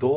2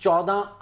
14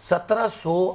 1700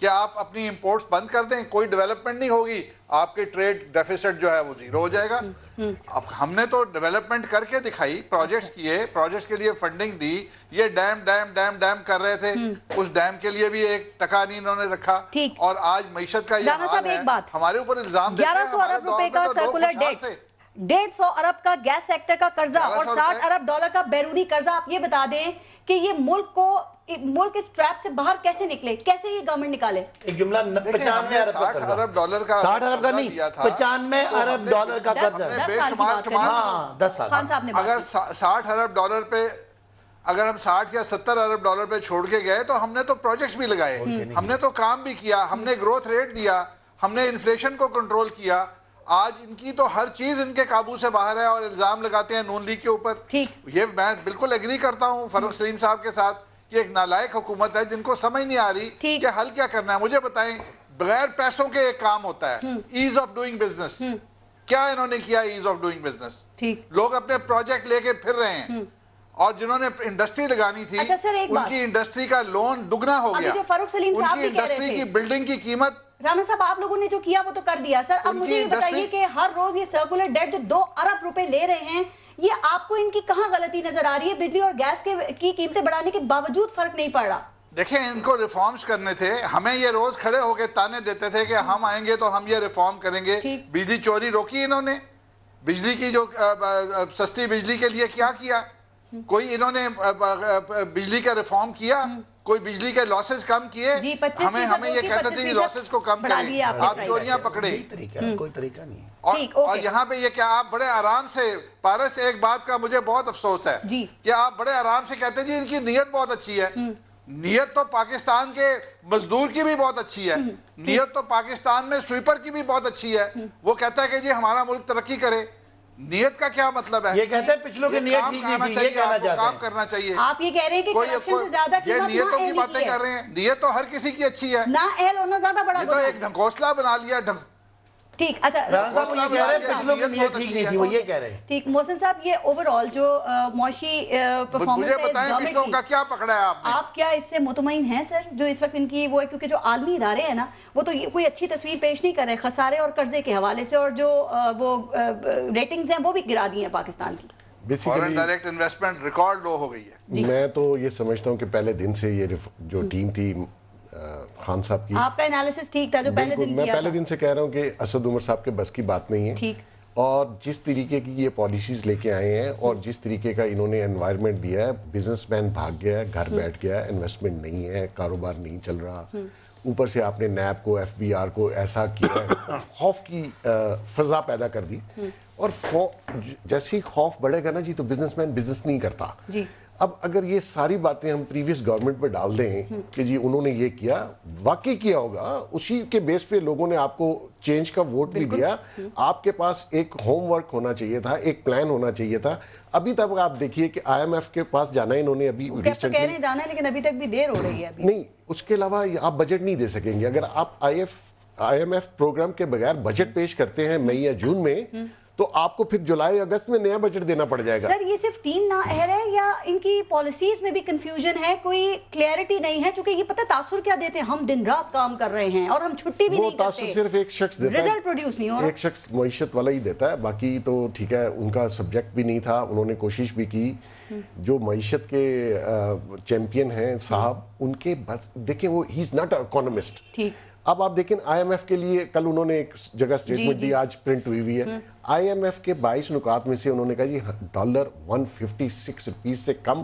کہ آپ اپنی امپورٹس بند کر دیں, کوئی ڈیولپمنٹ نہیں ہوگی, آپ کے ٹریڈ ڈیفیسٹ جو ہے وہ زیرو ہو جائے گا. اب ہم نے تو ڈیولپمنٹ کر کے دکھائی, پروجیکٹس کیے, پروجیکٹس کے لیے فنڈنگ دی, یہ ڈیم کر رہے تھے, اس ڈیم کے لیے بھی ایک ٹکا نہیں انہوں نے رکھا, اور آج معیشت کا یہ حال ہے. ہمارے اوپر الزام دیتے ہیں, 1100 ارب روپے کا سرکولر ڈیٹ, 150 ارب کا گیس سیکٹر کا قرضہ اور 60 ارب ڈالر کا بیرونی قرضہ. آپ یہ بتا دیں کہ یہ ملک اس ٹریپ سے باہر کیسے نکلے, کیسے یہ گورنمنٹ نکالے؟ ایک جملہ 95 ارب کا قرضہ, 60 ارب کا نہیں, 95 ارب ڈالر کا قرضہ, بے شمار 10 سال. خان صاحب نے اگر 60 ارب ڈالر پہ, اگر ہم 60 یا 70 ارب ڈالر پہ چھوڑ کے گئے تو ہم نے تو پروجیکٹس بھی لگائے, ہم نے تو کام بھی کیا, ہم نے گروتھ ریٹ دیا, ہم نے انفلیشن کو کنٹرول کیا. آج ان کی تو ہر چیز ان کے قابو سے باہر ہے اور الزام لگاتے ہیں نون لیگ کے اوپر. یہ میں بالکل ایگری کرتا ہوں فاروق سلیم صاحب کے ساتھ کہ ایک نالائق حکومت ہے جن کو سمجھ نہیں آ رہی کہ حل کیا کرنا ہے. مجھے بتائیں, بغیر پیسوں کے ایک کام ہوتا ہے, ایز آف ڈوئنگ بزنس. کیا انہوں نے کیا ایز آف ڈوئنگ بزنس؟ لوگ اپنے پروجیکٹ لے کے پھر رہے ہیں, اور جنہوں نے انڈسٹری لگانی تھی ان کی انڈسٹری کا لون دگنا ہو گیا, ان کی انڈسٹری کی بلڈنگ کی قیمت. رانا صاحب, آپ لوگوں نے جو کیا وہ تو کر دیا سر. اب مجھے یہ بتائیے کہ ہر روز یہ سرکولر ڈیٹ جو 2 ارب روپے لے رہے ہیں, یہ آپ کو ان کی کہاں غلطی نظر آ رہی ہے؟ بجلی اور گیس کی قیمتیں بڑھانے کے باوجود فرق نہیں پڑ رہا. دیکھیں, ان کو ریفارمز کرنے تھے, ہمیں یہ روز کھڑے ہو کے تانے دیتے تھے کہ ہم آئیں گے تو ہم یہ ریفارم کریں گے. بجلی چوری روکی انہوں نے, بجلی کی جو سستی بجلی کے لیے کیا, کوئی انہوں نے بجلی کا ریفارم کیا؟ کوئی بجلی کے لاسز کم کیے؟ ہمیں یہ کہتے تھے لاسز کو کم کریں, آپ چوریاں پکڑیں, کوئی طریقہ نہیں. اور یہاں پہ یہ کہ آپ بڑے آرام سے, پارس ایک بات کا مجھے بہت افسوس ہے کہ آپ بڑے آرام سے کہتے ہیں جی ان کی نیت بہت اچھی ہے. نیت تو پاکستان کے مزدور کی بھی بہت اچھی ہے, نیت تو پاکستان میں سویپر کی بھی بہت اچھی ہے. وہ کہتا ہے کہ جی ہمارا ملک ترقی کرے. نیت کا کیا مطلب ہے؟ یہ کہتے ہیں پچھلوں کی نیت ٹھیک نہیں تھی, یہ کہنا چاہتے ہیں. کام کرنا چاہیے. آپ یہ کہہ رہے ہیں کہ کرپشن سے زیادہ یہ نیتوں کی باتیں کر رہے ہیں. نیت تو ہر کسی کی اچھی ہے, نا اہل ہونا زیادہ بڑا یہ تو ایک ڈھنکوسلا بنا لیا. ٹھیک, اچھا ٹھیک. محسن صاحب, یہ اوور آل جو معاشی پرفارمنس ہے پچھلوں کا کیا پکڑا ہے آپ کیا اس سے مطمئن ہیں سر جو اس وقت ان کی وہ ہے؟ کیونکہ جو عالمی ادارے ہیں نا وہ تو کوئی اچھی تصویر پیش نہیں کر رہے خسارے اور قرضے کے حوالے سے, اور جو وہ ریٹنگز ہیں وہ بھی گرا دی ہیں پاکستان کی. فورن ڈائریکٹ انویسٹمنٹ ریکارڈ لو ہو گئی ہے. میں تو یہ سمجھتا ہوں کہ پہلے دن سے یہ جو ٹیم تھی خان صاحب کی, آپ کا انالیسس ٹھیک تھا جو پہلے دن کیا تھا. میں پہلے دن سے کہہ رہا ہوں کہ اسد عمر صاحب کے بس کی بات نہیں ہے, اور جس طریقے کی یہ پالیسیز لے کے آئے ہیں اور جس طریقے کا انہوں نے انوائرمنٹ دیا ہے, بزنس مین بھاگ گیا ہے, گھر بیٹھ گیا ہے, انویسٹمنٹ نہیں ہے, کاروبار نہیں چل رہا. اوپر سے آپ نے نیب کو, ایف بی آر کو ایسا کیا ہے, خوف کی فضا پیدا کر دی. اور جیسے ہی خوف بڑھے گا نا جی تو بزنس مین بزنس نہیں کرتا. اب اگر یہ ساری باتیں ہم پریویس گورنمنٹ پہ ڈال دیں کہ جی انہوں نے یہ کیا, واقعی کیا ہوگا, اسی کے بیس پہ لوگوں نے آپ کو چینج کا ووٹ بھی دیا. آپ کے پاس ایک ہوم ورک ہونا چاہیے تھا, ایک پلان ہونا چاہیے تھا. ابھی تک آپ دیکھیے کہ آئی ایم ایف کے پاس جانا ہے انہوں نے, ابھی ریسنٹلی جانا ہے لیکن ابھی تک بھی دیر ہو رہی ہے. نہیں, اس کے علاوہ آپ بجٹ نہیں دے سکیں گے. اگر آپ آئی ایم ایف پروگرام کے بغیر بجٹ پیش کرتے ہیں مئی یا جون میں, تو آپ کو پھر جولائی اگست میں نیا بجٹ دینا پڑ جائے گا. سر یہ صرف ٹیم نااہل ہے یا ان کی پالیسیز میں بھی کنفیوژن ہے, کوئی کلیئرٹی نہیں ہے؟ چونکہ یہ پتہ تاثر کیا دیتے ہیں, ہم دن رات کام کر رہے ہیں اور ہم چھٹی بھی نہیں کرتے. وہ تاثر صرف ایک شخص دیتا ہے, رزلٹ پروڈیوس نہیں ہو رہا. ایک شخص معیشت والا ہی دیتا ہے, باقی تو ٹھیک ہے ان کا سبجیکٹ بھی نہیں تھا, انہوں نے کوشش بھی کی. جو معیشت کے چیمپئن ہیں صاحب, ان کے بس دیکھیں وہ ہی از ناٹ اکانومسٹ. ٹھیک, اب آپ دیکھیں آئی ایم ایف کے لیے کل انہوں نے ایک جگہ سٹیٹمنٹ دی, آج پرنٹ ہوئی ہوئی ہے. آئی ایم ایف کے 22 نکات میں سے انہوں نے کہا جی $156 روپیز سے کم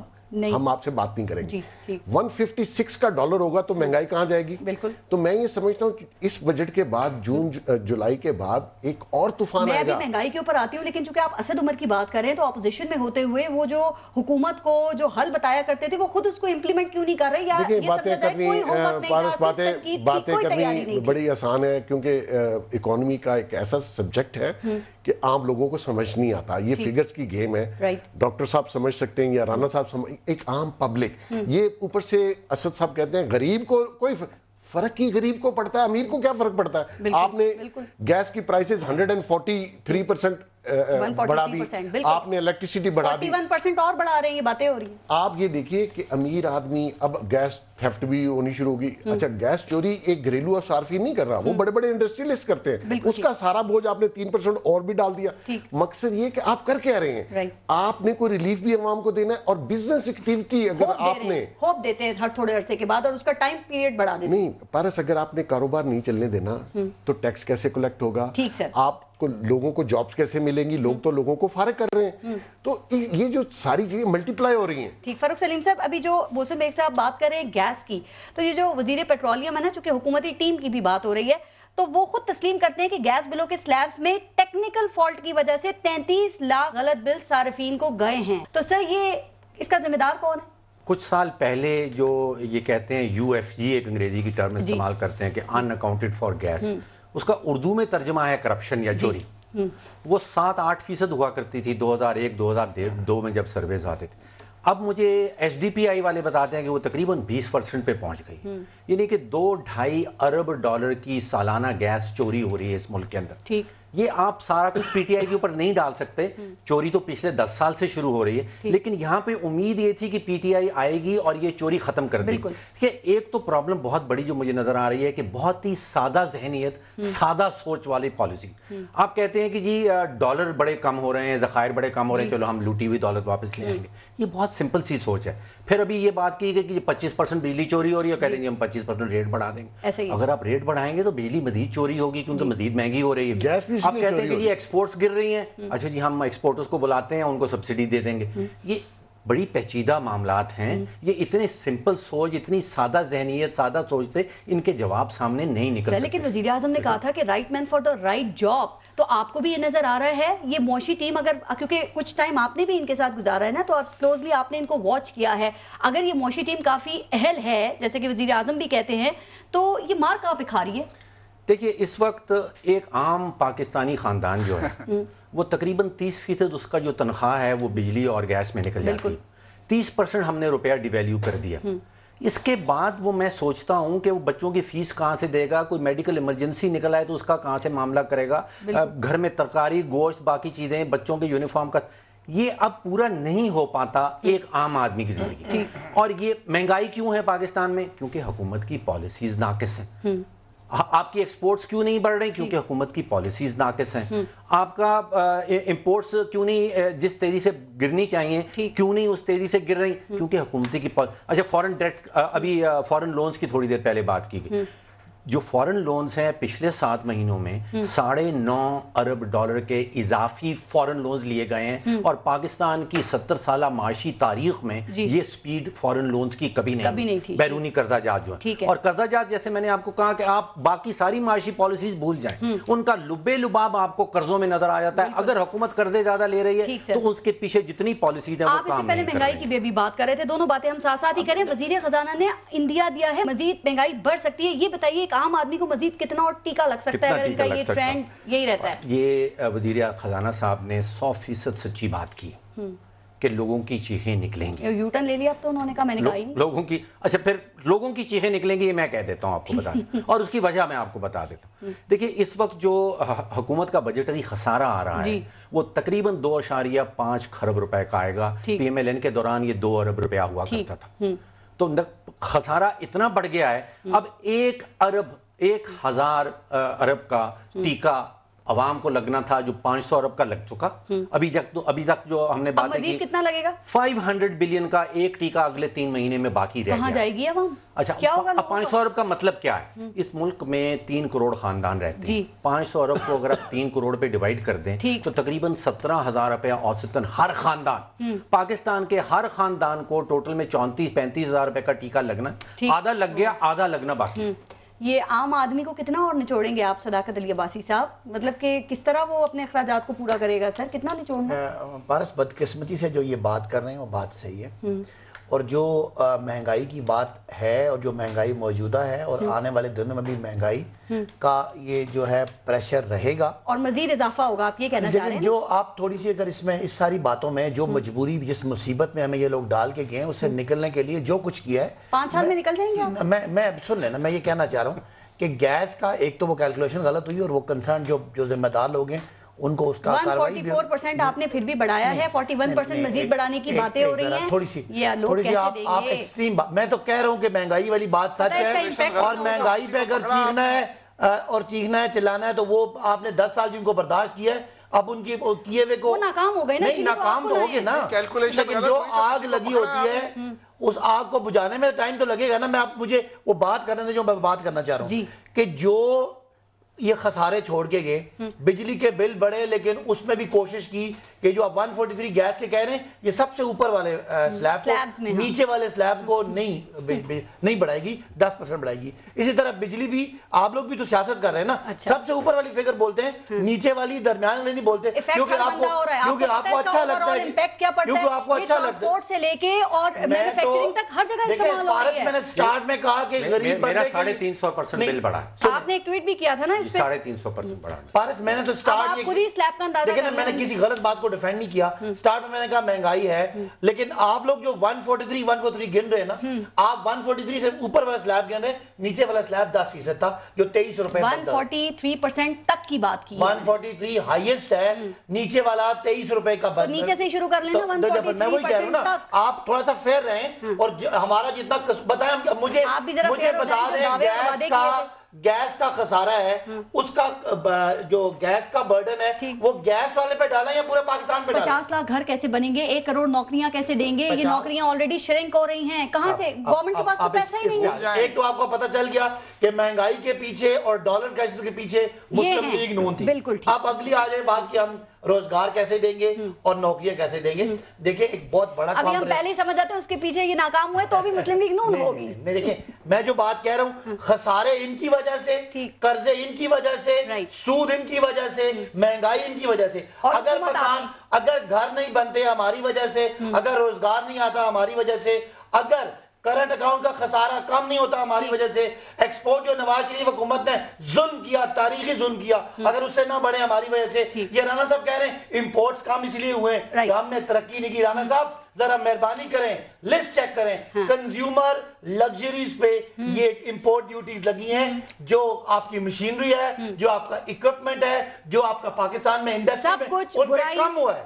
ہم آپ سے بات نہیں کریں گے. 156 کا ڈالر ہوگا تو مہنگائی کہاں جائے گی؟ بالکل. تو میں یہ سمجھتا ہوں اس بجٹ کے بعد جون جولائی کے بعد ایک اور طوفان آئے گا. میں بھی مہنگائی کے اوپر آتی ہوں, لیکن چونکہ آپ اسد عمر کی بات کر رہے ہیں تو اپوزیشن میں ہوتے ہوئے وہ جو حکومت کو جو حل بتایا کرتے تھے وہ خود اس کو امپلیمنٹ کیوں نہیں کر رہے؟ یا دیکھیں باتیں کرنی بڑی آسان ہے, کیونکہ اکانومی کا ایک ایسا سبجیکٹ ہے کہ عام لوگوں کو سمجھ نہیں آتا. یہ فگرز کی گیم ہے, ڈاکٹر صاحب سمجھ سکتے ہیں یا رانا صاحب ایک عام پبلک. یہ اوپر سے اسد صاحب کہتے ہیں غریب کو کوئی فرق ہی غریب کو پڑتا ہے, امیر کو کیا فرق پڑتا ہے؟ آپ نے گیس کی پرائسز 143% بڑھا دی, آپ نے الیکٹریسٹی بڑھا دی, 41% اور بڑھا رہے ہیں, یہ باتیں ہو رہی ہیں. آپ یہ دیکھیے کہ امیر آدمی اب گیس تھیفٹ بھی ہونی شروع ہوگی. اچھا گیس چوری ایک گھریلو صارفین نہیں کر رہا, وہ بڑے بڑے انڈسٹریلسٹ کرتے ہیں, اس کا سارا بوجھ آپ نے 3% اور بھی ڈال دیا. مقصد یہ کہ آپ کر کیا رہے ہیں, آپ نے کوئی ریلیف بھی عوام کو دینا ہے, اور بزنس ایکٹیویٹی اگر آپ نے ہوپ دیتے ہیں ہر تھوڑے عرصے کے بعد, اور اس کا ٹائم پیریڈ بڑھا دیتے ہیں. نہیں پارس, اگر آپ نے کاروبار نہیں چلنے دینا تو ٹیکس کیسے کلیکٹ ہوگا, آپ کو لوگوں کو جابز کیسے ملیں گی, لوگ تو لوگوں کو فارغ کر رہے ہیں. تو یہ جو ساری چیزیں ملٹی پلائی ہو رہی ہیں. ٹھیک. فاروق سلیم صاحب, ابھی جو محسن بیگ صاحب بات کر رہے ہیں گیس کی, تو یہ جو وزیر پیٹرولیم ہے نا, چونکہ حکومتی ٹیم کی بھی بات ہو رہی ہے, تو وہ خود تسلیم کرتے ہیں کہ گیس بلوں کے سلیبز میں ٹیکنیکل فالٹ کی وجہ سے 33 لاکھ غلط بل صارفین کو گئے ہیں. تو سر یہ اس کا ذمہ دار کون ہے؟ کچھ سال پہلے جو یہ کہتے ہیں UFG, ایک انگریزی کی ٹرم استعمال کرتے ہیں کہ ان اکاؤنٹڈ فار گیس, اس کا اردو میں ترجمہ ہے کرپشن یا چوری. وہ 7-8% ہوا کرتی تھی 2001-2002 میں جب سرویز آتے تھے. اب مجھے SDPI والے بتاتے ہیں کہ وہ تقریباً 20% پہ پہنچ گئی. یعنی کہ $2-2.5 ارب کی سالانہ گیس چوری ہو رہی ہے اس ملک کے اندر. یہ آپ سارا کچھ PTI کے اوپر نہیں ڈال سکتے, چوری تو پچھلے 10 سال سے شروع ہو رہی ہے, لیکن یہاں پہ امید یہ تھی کہ PTI آئے گی اور یہ چوری ختم کر دے گی. کہ ایک تو پرابلم بہت بڑی جو مجھے نظر آ رہی ہے کہ بہت ہی سادہ ذہنیت, سادہ سوچ والی پالیسی. آپ کہتے ہیں کہ جی ڈالر بڑے کم ہو رہے ہیں, ذخائر بڑے کم ہو رہے ہیں, چلو ہم لوٹی ہوئی دولت واپس لے آئیں گے. یہ بہت سمپل سی سوچ ہے. پھر ابھی یہ بات کی کہ 25% بجلی چوری ہو رہی ہے, کہتے ہیں ہم 25% ریٹ بڑھا دیں گے. اگر آپ ریٹ بڑھائیں گے تو بجلی مزید چوری ہوگی, کیونکہ مزید مہنگی ہو رہی ہے. آپ کہتے ہیں کہ جی ایکسپورٹس گر رہی ہیں, اچھا جی ہم ایکسپورٹرز کو بلاتے ہیں, ان کو سبسڈی دے دیں گے. یہ بڑی پیچیدہ معاملات ہیں. یہ اتنے سمپل سوچ, اتنی سادہ ذہنیت, سادہ سوچ سے ان کے جواب سامنے نہیں نکل سکتے. لیکن وزیر اعظم نے کہا تھا کہ right man for the right job. تو آپ کو بھی یہ نظر آ رہا ہے یہ معاشی ٹیم, اگر کیونکہ کچھ ٹائم آپ نے بھی ان کے ساتھ گزارا ہے نا, تو کلوزلی آپ نے ان کو واچ کیا ہے, اگر یہ معاشی ٹیم کافی اہل ہے جیسے کہ وزیر اعظم بھی کہتے ہیں, تو یہ مار کہاں پہ کھا رہی ہے؟ دیکھیے اس وقت ایک عام پاکستانی خاندان جو ہے وہ تقریباً 30% اس کا جو تنخواہ ہے وہ بجلی اور گیس میں نکل جاتی ہے. 30% ہم نے روپیہ ڈیویلیو کر دیا. اس کے بعد وہ میں سوچتا ہوں کہ وہ بچوں کی فیس کہاں سے دے گا, کوئی میڈیکل ایمرجنسی نکل آئے تو اس کا کہاں سے معاملہ کرے گا, گھر میں ترکاری, گوشت, باقی چیزیں, بچوں کے یونیفارم کا, یہ اب پورا نہیں ہو پاتا ایک عام آدمی کی زندگی. اور یہ مہنگائی کیوں ہے پاکستان میں؟ کیونکہ حکومت کی پالیسیز ناقص ہیں. آپ کی ایکسپورٹس کیوں نہیں بڑھ رہے؟ کیونکہ حکومت کی پالیسیز ناقص ہیں. آپ کا امپورٹس کیوں نہیں جس تیزی سے گرنی چاہیے کیوں نہیں اس تیزی سے گر رہی؟ کیونکہ حکومتی کی اچھا فورن ڈیٹ, ابھی فورن لونز کی تھوڑی دیر پہلے بات کی گئی. جو فورن لونز ہیں پچھلے 7 مہینوں میں $9.5 ارب کے اضافی فورن لونز لیے گئے ہیں, اور پاکستان کی 70 سالہ معاشی تاریخ میں یہ سپیڈ فورن لونز کی کبھی نہیں تھی. بیرونی قرضہ جات جو ہے, اور قرضہ جات جیسے میں نے آپ کو کہا کہ آپ باقی ساری معاشی پالیسیز بھول جائیں, ان کا لبے لباب آپ کو قرضوں میں نظر آ جاتا ہے. اگر حکومت قرضے زیادہ لے رہی ہے تو اس کے پیچھے جتنی پالیسیز ہیں وہ کام نہیں کر رہی. مہنگائی کی بھی بات کر رہے تھے, دونوں باتیں ہم ساتھ ساتھ ہی کریں. وزیر خزانہ نے اندیا دیا ہے مزید مہنگائی بڑھ سکتی ہے, یہ بتائیے عام آدمی کو مزید کتنا اور ٹیکا لگ سکتا ہے اگر ان کا یہ ٹرینڈ یہی رہتا ہے؟ یہ وزیر خزانہ صاحب نے 100% سچی بات کی کہ لوگوں کی چیخیں نکلیں گی. یو ٹرن لے لیا اب تو انہوں نے کہا, میں نے کہا ہی نہیں لوگوں کی. اچھا پھر لوگوں کی چیخیں نکلیں گی, یہ میں کہہ دیتا ہوں آپ کو بتا دیں, اور اس کی وجہ میں آپ کو بتا دیتا ہوں. دیکھیے اس وقت جو حکومت کا بجٹری خسارہ آ رہا ہے وہ تقریباً 2.5 خرب روپے کا آئے گا. PMLN کے دوران یہ 2 ارب روپیہ ہوا کرتا تھا, تو خسارہ اتنا بڑھ گیا ہے. اب 1,000 ارب کا ٹیکہ عوام کو لگنا تھا جو 500 ارب کا لگ چکا. ابھی تک جو ہم نے باتیں کی, کتنا لگے گا؟ 500 بلین کا ایک ٹیکہ اگلے 3 مہینے میں باقی رہ گیا. کہاں جائے گی عوام؟ اچھا 500 ارب کا مطلب کیا ہے؟ اس ملک میں 3 کروڑ خاندان رہتے ہیں. 500 ارب کو اگر آپ 3 کروڑ پہ ڈیوائیڈ کر دیں تو تقریباً 17,000 روپیہ اوسطاً ہر خاندان, پاکستان کے ہر خاندان کو ٹوٹل میں 34-35 ہزار روپے کا ٹیکہ لگنا. آدھا لگ گیا, آدھا لگنا باقی. یہ عام آدمی کو کتنا اور نچوڑیں گے آپ صداقت علی عباسی صاحب؟ مطلب کہ کس طرح وہ اپنے اخراجات کو پورا کرے گا سر, کتنا نچوڑنا؟ پارس بدقسمتی سے جو یہ بات کر رہے ہیں وہ بات صحیح ہے, اور جو مہنگائی کی بات ہے اور جو مہنگائی موجودہ ہے اور آنے والے دنوں میں بھی مہنگائی کا یہ جو ہے پریشر رہے گا اور مزید اضافہ ہوگا, آپ یہ کہنا چاہ رہے ہیں؟ جو آپ تھوڑی سی اگر اس ساری باتوں میں جو مجبوری جس مصیبت میں ہمیں یہ لوگ ڈال کے گئے ہیں اس سے نکلنے کے لیے جو کچھ کیا ہے 5 سال میں نکل جائیں گے آپ؟ میں سن لینا, میں یہ کہنا چاہ رہا ہوں کہ گیس کا ایک تو وہ کیلکولیشن غلط ہوئی, اور وہ کنسرن جو ذمہ دار لوگ ہیں ان کو اس کا 144% آپ نے پھر بھی بڑھایا ہے, 41% مزید بڑھانے کی باتیں ہو رہی ہیں. تھوڑی سی آپ ایکسٹریم, میں تو کہہ رہا ہوں کہ مہنگائی والی بات سچ ہے, اور مہنگائی پہ اگر چیخنا ہے چلانا ہے تو وہ آپ نے 10 سال جن کو برداشت کیا ہے, اب ان کی کیے ہوئے کو ناکام ہو گئے نا, نہیں ناکام تو ہوگے نا, لیکن جو آگ لگی ہوتی ہے اس آگ کو بجھانے میں ٹائم تو لگے گا نا. میں آپ مجھے وہ بات کرنے دیں جو میں بات کرنا چاہ رہا ہوں کہ جو یہ خسارے چھوڑ کے گئے, بجلی کے بل بڑھے لیکن اس میں بھی کوشش کی کہ جو آپ 143 گیس کے کہہ رہے ہیں یہ سب سے اوپر والے سلیب کو, نیچے والے سلیب کو نہیں بڑھائے گی, 10% بڑھائے گی. اسی طرح بجلی بھی آپ لوگ بھی تو سیاست کر رہے ہیں نا, سب سے اوپر والی فگر بولتے ہیں, نیچے والی درمیان والی نہیں بولتے, کیونکہ آپ کو اچھا لگتا ہے, کیونکہ آپ کو اچھا لگتا ہے سے لے کے اور مینوفیکچرنگ تک ہر جگہ استعمال ہو رہی ہے. میں نے سٹارٹ میں کہا کہ غریب میرا 350% بل بڑھا ہے. آپ نے ایک ٹویٹ بھی کیا تھا نا 350% بڑھا. پارس میں نے تو سٹارٹ دیکھیں میں نے کسی غلط بات کو ڈیفینڈ نہیں کیا. سٹارٹ میں نے کہا مہنگائی ہے, لیکن آپ لوگ جو 143 گن رہے ہیں نا, آپ 143 سے اوپر والا سلیب گن رہے ہیں, نیچے والا سلیب 10% تھا جو 23 روپے 143% تک کی بات کی, 143 ہائیسٹ ہے, نیچے والا 23 روپے کا بند. نیچے سے شروع کر لیں نا 143%. میں وہی کہہ رہا ہوں نا, آپ تھوڑا سا فیئر رہیں, اور ہمارا جتنا بتائیں مجھے بتا دیں گیس کا خسارہ ہے, اس کا جو گیس کا برڈن ہے وہ گیس والے پہ ڈالا یا پورے پاکستان پہ ڈالا. 50 لاکھ گھر کیسے بنیں گے, 1 کروڑ نوکریاں کیسے دیں گے, یہ نوکریاں آلریڈی شرنک ہو رہی ہیں, کہاں سے گورنمنٹ کے پاس تو پیسہ ہی نہیں ہے. ایک تو آپ کو پتہ چل گیا کہ مہنگائی کے پیچھے اور ڈالر کرائسس کے پیچھے مسلم لیگ نون تھی. اب اگلی آ جائے بات کہ ہم روزگار کیسے دیں گے اور نوکریاں کیسے دیں گے. دیکھیں ایک بہت بڑا ابھی ہم پہلے ہی سمجھ جاتے ہیں اس کے پیچھے یہ ناکام ہوئے تو بھی مسلم لیگ نون ہوگی. دیکھیں میں جو بات کہہ رہا ہوں, خسارے ان کی وجہ سے, قرضے ان کی وجہ سے, سود ان کی وجہ سے, مہنگائی ان کی وجہ سے. اگر گھر نہیں بنتے ہماری وجہ سے, اگر روزگار نہیں آتا ہماری وجہ سے, اگر کرنٹ اکاؤنٹ کا خسارہ کم نہیں ہوتا ہماری وجہ سے, ایکسپورٹ جو نواز شریف حکومت نے ظلم کیا, تاریخی ظلم کیا, اگر اس سے نہ بڑھے ہماری وجہ سے. یہ رانا صاحب کہہ رہے ہیں امپورٹس کم اس لیے ہوئے کہ ہم نے ترقی نہیں کی. رانا صاحب ذرا مہربانی کریں, لسٹ چیک کریں, کنزیومر لگژریز پہ یہ امپورٹ ڈیوٹیز لگی ہیں, جو آپ کی مشینری ہے, جو آپ کا اکوپمنٹ ہے, جو آپ کا پاکستان میں انڈسٹری سب کچھ برائی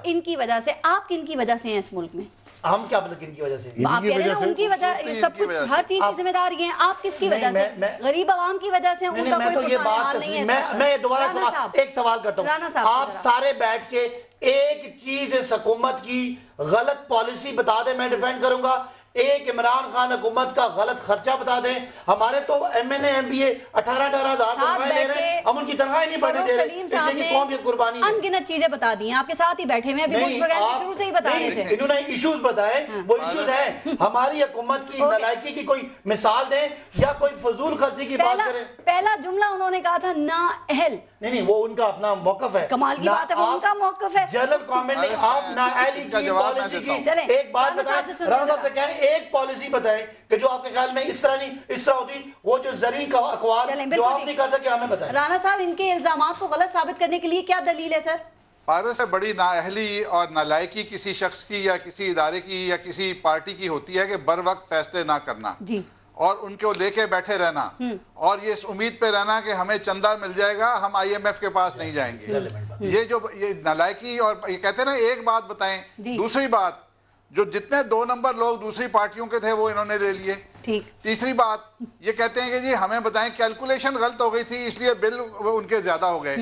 ان کی وجہ سے. آپ کن کی وجہ سے ہیں اس ملک میں؟ ہم کیا مطلب کن کی وجہ سے؟ آپ کہہ رہے ہیں ان کی وجہ, سب کچھ ہر چیز کی ذمہ داری ہیں. آپ کس کی وجہ سے؟ غریب عوام کی وجہ سے. ان کا کوئی حال نہیں ہے. میں دوبارہ ایک سوال کرتا ہوں, آپ سارے بیٹھ کے ایک چیز اس حکومت کی غلط پالیسی بتا دیں, میں ڈیفینڈ کروں گا. ایک عمران خان حکومت کا غلط خرچہ بتا دیں. ہمارے تو M N A M B A 18,000 تنخواہیں لے رہے ہیں, ہم ان کی تنخواہیں نہیں بڑھنے دے رہے, اس لیے کہ قوم کی قربانی ہے. ان گنت چیزیں بتا دی ہیں, آپ کے ساتھ ہی بیٹھے ہوئے, ابھی مجھ پروگرام کے شروع سے ہی بتا رہے تھے. انہوں نے ایشوز بتائے, وہ ایشوز ہیں. ہماری حکومت کی نالائکی کی کوئی مثال دیں یا کوئی فضول خرچی کی بات کریں. پہلا جملہ انہوں نے کہا تھا نااہل. نہیں وہ ان کا اپنا موقف ہے, کمال کی بات ہے, وہ ان کا موقف ہے. جنرل کامنٹ نہیں, آپ نااہلی کی پالیسی کی ایک بات بتائیں. رانا صاحب سے کہیں ایک پالیسی بتائیں کہ جو آپ کے خیال میں اس طرح نہیں اس طرح ہوتی, وہ جو زرعی اقوال جو آپ نہیں کر سکے ہمیں بتائیں. رانا صاحب ان کے الزامات کو غلط ثابت کرنے کے لیے کیا دلیل ہے سر؟ پارس سے بڑی نااہلی اور نالائکی کسی شخص کی یا کسی ادارے کی یا کسی پارٹی کی ہوتی ہے کہ بر وقت فیصلے نہ کرنا اور ان کو لے کے بیٹھے رہنا اور یہ اس امید پہ رہنا کہ ہمیں چندہ مل جائے گا, ہم آئی ایم ایف کے پاس نہیں جائیں گے. یہ نالائکی, اور یہ کہتے ہیں نا ایک بات بتائیں. دوسری بات, جو جتنے 2 نمبر لوگ دوسری پارٹیوں کے تھے وہ انہوں نے لے لیے. تیسری بات یہ کہتے ہیں کہ جی ہمیں بتائیں کیلکولیشن غلط ہو گئی تھی اس لیے بل ان کے زیادہ ہو گئے.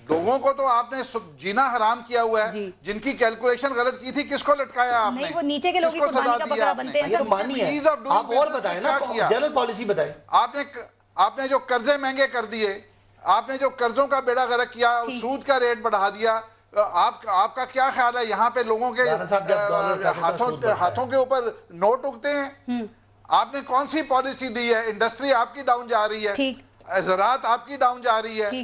لوگوں کو تو آپ نے جینا حرام کیا ہوا ہے. جن کی کیلکولیشن غلط کی تھی کس کو لٹکایا آپ نے؟ وہ نیچے کے لوگ ہی قربانی کا بکرا بنتے ہیں. آپ اور بتائیں نا, جنرل پالیسی بتائیں. آپ نے جو قرضے مہنگے کر دیے, آپ نے جو قرضوں کا بیڑا غرق کیا, سود کا ریٹ بڑھا دیا, آپ کا کیا خیال ہے یہاں پہ لوگوں کے ہاتھوں کے اوپر نوٹ اگتے ہیں؟ آپ نے کون سی پالیسی دی ہے؟ انڈسٹری آپ کی ڈاؤن جا رہی ہے, زراعت آپ کی ڈاؤن جا رہی ہے,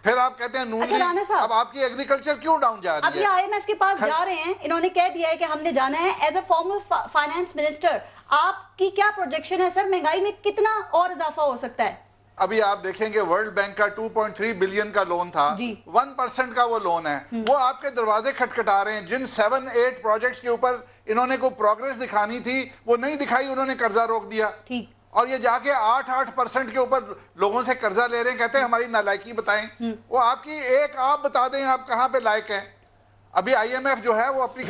پھر آپ کہتے ہیں نون لیگ, اب آپ کی ایگریکلچر کیوں ڈاؤن جا رہی ہے؟ اب یہ آئی ایم ایف کے پاس جا رہے ہیں, انہوں نے کہہ دیا ہے کہ ہم نے جانا ہے. As a former finance minister آپ کی کیا پروجیکشن ہے سر, مہنگائی میں کتنا اور اضافہ ہو سکتا ہے؟ ابھی آپ دیکھیں گے ورلڈ بینک کا 2.3 بلین کا لون تھا, 1% کا وہ لون ہے, وہ آپ کے دروازے کھٹکھٹا رہے ہیں. جن 7-8 پروجیکٹس کے اوپر انہوں نے کوئی پروگریس دکھانی تھی وہ نہیں دکھائی, انہوں نے قرضہ روک دیا. اور یہ جا کے 8% کے اوپر لوگوں سے قرضہ لے رہے ہیں, کہتے ہیں ہماری نالائکی بتائیں. وہ آپ کی ایک آپ بتا دیں آپ کہاں پہ لائق ہیں. ابھی آئی ایم ایف جو ہے وہ اپنی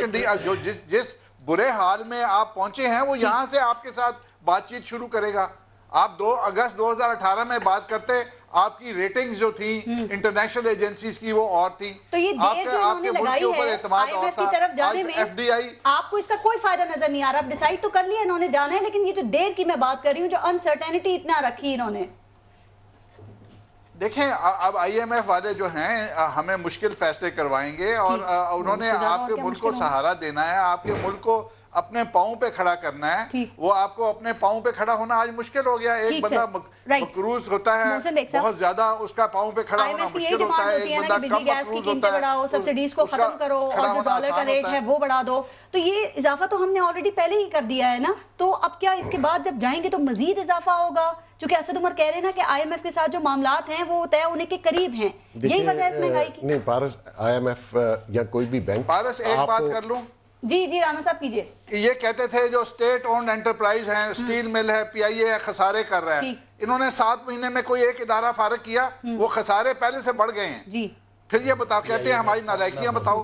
جس برے حال میں آپ پہنچے ہیں وہ یہاں سے آپ کے ساتھ بات چیت شروع کرے گا. آپ 2 اگست 2018 میں بات کرتے, آپ کی ریٹنگز جو تھی انٹرنیشنل ایجنسیز کی وہ اور تھی. تو یہ دیر جو انہوں نے لگائی ہے آئی ایم ایف کی طرف جانے میں, آپ کو اس کا کوئی فائدہ نظر نہیں آ رہا. ڈیسائیڈ تو کر لیا انہوں نے جانا ہے, لیکن یہ جو دیر کی میں بات کر رہی ہوں, جو انسرٹینٹی اتنا رکھی انہوں نے. دیکھیں اب آئی ایم ایف والے جو ہیں ہمیں مشکل فیصلے کروائیں گے, اور انہوں نے آپ کے ملک کو سہارا دینا ہے, آپ کے ملک کو اپنے پاؤں پہ کھڑا کرنا ہے. وہ آپ کو اپنے پاؤں پہ کھڑا ہونا آج مشکل ہو گیا. ایک بندہ مقروض ہوتا ہے بہت زیادہ, اس کا پاؤں پہ کھڑا ہونا مشکل ہوتا ہے. ایک بندہ کم مقروض ہوتا ہے, سبسڈیز کو ختم کرو اور جو ڈالر کا ریٹ ہے وہ بڑھا دو. تو یہ اضافہ تو ہم نے آلریڈی پہلے ہی کر دیا ہے نا, تو اب کیا اس کے بعد جب جائیں گے تو مزید اضافہ ہوگا؟ چونکہ اسد عمر کہہ رہے ہیں نا کہ آئی ایم ایف کے ساتھ جو معاملات ہیں وہ طے ہونے کے قریب ہیں, یہی وجہ اس مہنگائی کی. نہیں پارس, آئی ایم ایف یا کوئی بھی بینک, پارس ایک بات کر لوں. جی رانا صاحب کیجئے. یہ کہتے تھے جو اسٹیٹ اونڈ انٹرپرائز ہیں, اسٹیل مل ہے, پی آئی اے ہے, خسارے کر رہا ہے. انہوں نے 7 مہینے میں کوئی ایک ادارہ فارغ کیا, وہ خسارے پہلے سے بڑھ گئے ہیں. پھر یہ بتاؤ, کہتے ہیں ہماری نالائکیاں بتاؤ.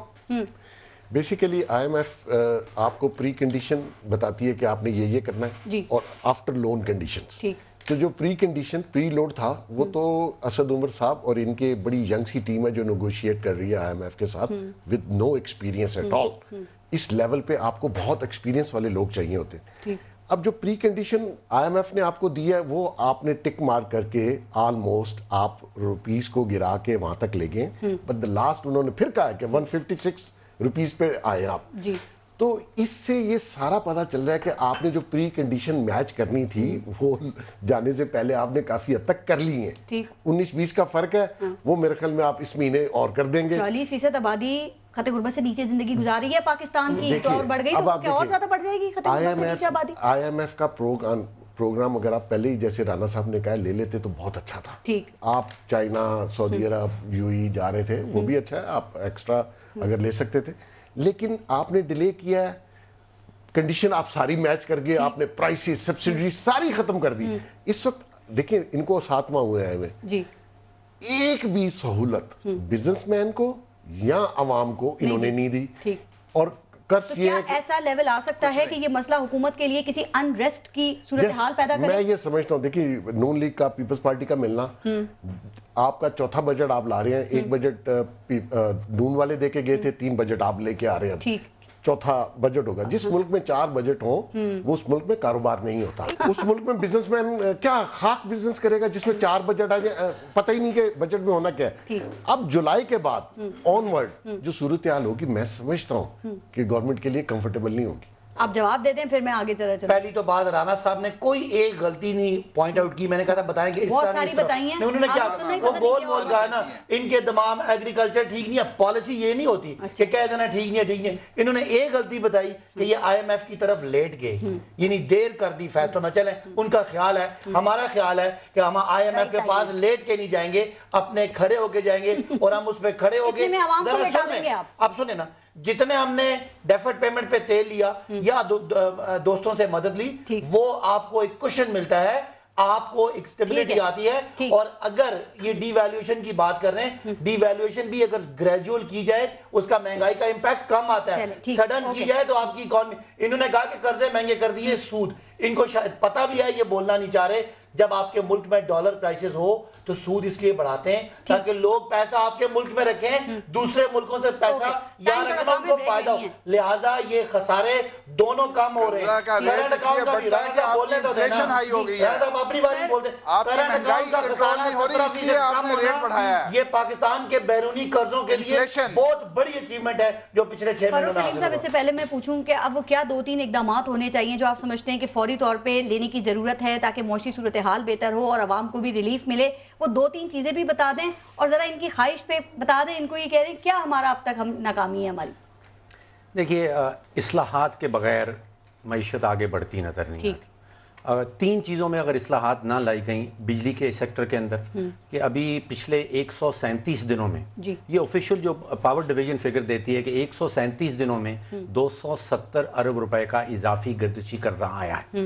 بیسیکلی آئی ایم ایف آپ کو پری کنڈیشن بتاتی ہے کہ آپ نے یہ کرنا ہے, اور آفٹر لون کنڈیشنز. تو جو پری کنڈیشن پری لوڈ تھا وہ تو اسد عمر صاحب اور ان کے بڑی ینگ سی ٹیم ہے جو نیگوشیٹ کر رہی ہے آئی ایم ایف کے ساتھ with no experience at all. اس لیول پہ آپ کو بہت ایکسپیرینس والے لوگ چاہیے ہوتے ہیں. اب جو pre condition I am F نے آپ کو دی ہے وہ آپ نے ٹک مار کر کے آلموسٹ آپ روپیز کو گرا کے وہاں تک لے گئے. بٹ دا لاسٹ انہوں نے پھر کہا ہے کہ 156 روپیز پہ آئے آپ. تو اس سے یہ سارا پتا چل رہا ہے کہ آپ نے جو پری کنڈیشن میچ کرنی تھی وہ جانے سے پہلے آپ نے کافی حد تک کر لی ہیں. 19-20 کا فرق ہے, وہ میرے خیال میں آپ اس مہینے اور کر دیں گے. 40% آبادی خط غربت سے نیچے زندگی گزار رہی ہے پاکستان کی, تو اور بڑھ گئی تو کیا اور زیادہ بڑھ جائے گی خط غربت سے نیچے آبادی. آئی ایم ایف کا پروگرام اگر آپ پہلے ہی جیسے رانا صاحب نے کہا لے لیتے تو بہت اچھا تھا. آپ چائنا, سعودی عرب, یو اے جا رہے تھے, وہ بھی اچھا ہے, آپ ایکسٹرا اگر لے سکتے تھے. لیکن آپ نے ڈیلے کیا ہے, کنڈیشن آپ ساری میچ کر گئے, آپ نے پرائسز سبسڈی ساری ختم کر دی. اس وقت دیکھیں ان کو 7واں ہوئے آئے ہوئے, ایک بھی سہولت بزنس مین کو یا عوام کو انہوں نے نہیں دی. اور تو کیا ایسا لیول آ سکتا ہے کہ یہ مسئلہ حکومت کے لیے کسی انریسٹ کی صورتحال پیدا کرے؟ میں یہ سمجھتا ہوں, دیکھیں نون لیگ کا, پیپلز پارٹی کا ملنا, آپ کا چوتھا بجٹ آپ لا رہے ہیں, ایک بجٹ نون والے دے کے گئے تھے, 3 بجٹ آپ لے کے آ رہے ہیں, چوتھا بجٹ ہوگا. جس ملک میں 4 بجٹ ہوں وہ اس ملک میں کاروبار نہیں ہوتا. اس ملک میں بزنس مین کیا خاک بزنس کرے گا جس میں 4 بجٹ آ جائے, پتہ ہی نہیں کہ بجٹ میں ہونا کیا ہے. اب جولائی کے بعد آن ورڈ جو صورتحال ہوگی میں سمجھتا ہوں کہ گورنمنٹ کے لیے کمفرٹیبل نہیں ہوگی. آپ جواب دے دیں پھر میں آگے چلا چلوں. پہلی تو بات رانا صاحب نے کوئی ایک غلطی نہیں پوائنٹ آؤٹ کی. میں نے کہا تھا بتائیں کہ بہت ساری بتائی ہیں, انہوں نے کیا وہ بول کہا نا ان کے تمام ایگریکلچر ٹھیک نہیں ہے, پالیسی یہ نہیں ہوتی کہ کہہ دینا ٹھیک نہیں ہے. انہوں نے ایک غلطی بتائی کہ یہ آئی ایم ایف کی طرف لیٹ گئے, یعنی دیر کر دی فیصلوں میں. چلیں ان کا خیال ہے, ہمارا خیال ہے کہ ہم آئی ایم ایف کے پاس لیٹ کے نہیں جائیں گے, اپنے کھڑے ہو کے جائیں گے, اور ہم اس پہ کھڑے ہو کے. اب سنیں نا, جتنے ہم نے ڈیفرڈ پیمنٹ پہ تیل لیا یا دوستوں سے مدد لی, وہ آپ کو ایک کشن ملتا ہے, آپ کو ایک سٹیبلٹی آتی ہے. اور اگر یہ ڈی ویلیویشن کی بات کر رہے ہیں, ڈی ویلیویشن بھی اگر گریجول کی جائے اس کا مہنگائی کا امپیکٹ کم آتا ہے. سڈن کی جائے تو آپ کی اکانومی, انہوں نے کہا کہ قرضے مہنگے کر دیے, سود, ان کو شاید پتہ بھی ہے, یہ بولنا نہیں چاہ رہے. جب آپ کے ملک میں ڈالر کرائسس ہو تو سود اس لیے بڑھاتے ہیں تاکہ لوگ پیسہ آپ کے ملک میں رکھیں, دوسرے ملکوں سے پیسہ یہاں رکھنا ان کو فائدہ ہو. لہٰذا یہ خسارے دونوں کم ہو رہے ہیں. کرنٹ اکاؤنٹ کا بھی راجہ بولنے تو دینا, آپ اپنی بات نہیں بولتے. کرنٹ اکاؤنٹ کا خسارہ 17% کم ہونا یہ پاکستان کے بیرونی قرضوں کے لیے بہت بڑی اچیومنٹ ہے جو پچھلے 6 مہینوں میں حاصل ہوا. اس سے پہلے میں پوچھوں کہ اب کیا 2-3 اقدامات ہونے چاہیے جو آپ سمجھتے ہیں کہ فوری طور پہ لینے کی ضرورت ہے تاکہ معاشی صورتحال بہتر ہو اور عوام کو بھی ریلیف ملے؟ وہ 2-3 چیزیں بھی بتا دیں اور ذرا ان کی خواہش پہ بتا دیں, ان کو یہ کہہ رہے ہیں کیا ہمارا اب تک ناکامی ہے ہماری. دیکھیے اصلاحات کے بغیر معیشت آگے بڑھتی نظر نہیں آتی. 3 چیزوں میں اگر اصلاحات نہ لائی گئیں, بجلی کے سیکٹر کے اندر کہ ابھی پچھلے 137 دنوں میں, یہ آفیشیل جو پاور ڈویژن فگر دیتی ہے کہ 137 دنوں میں 270 ارب روپے کا اضافی گردشی قرضہ آیا ہے.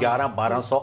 1100-1200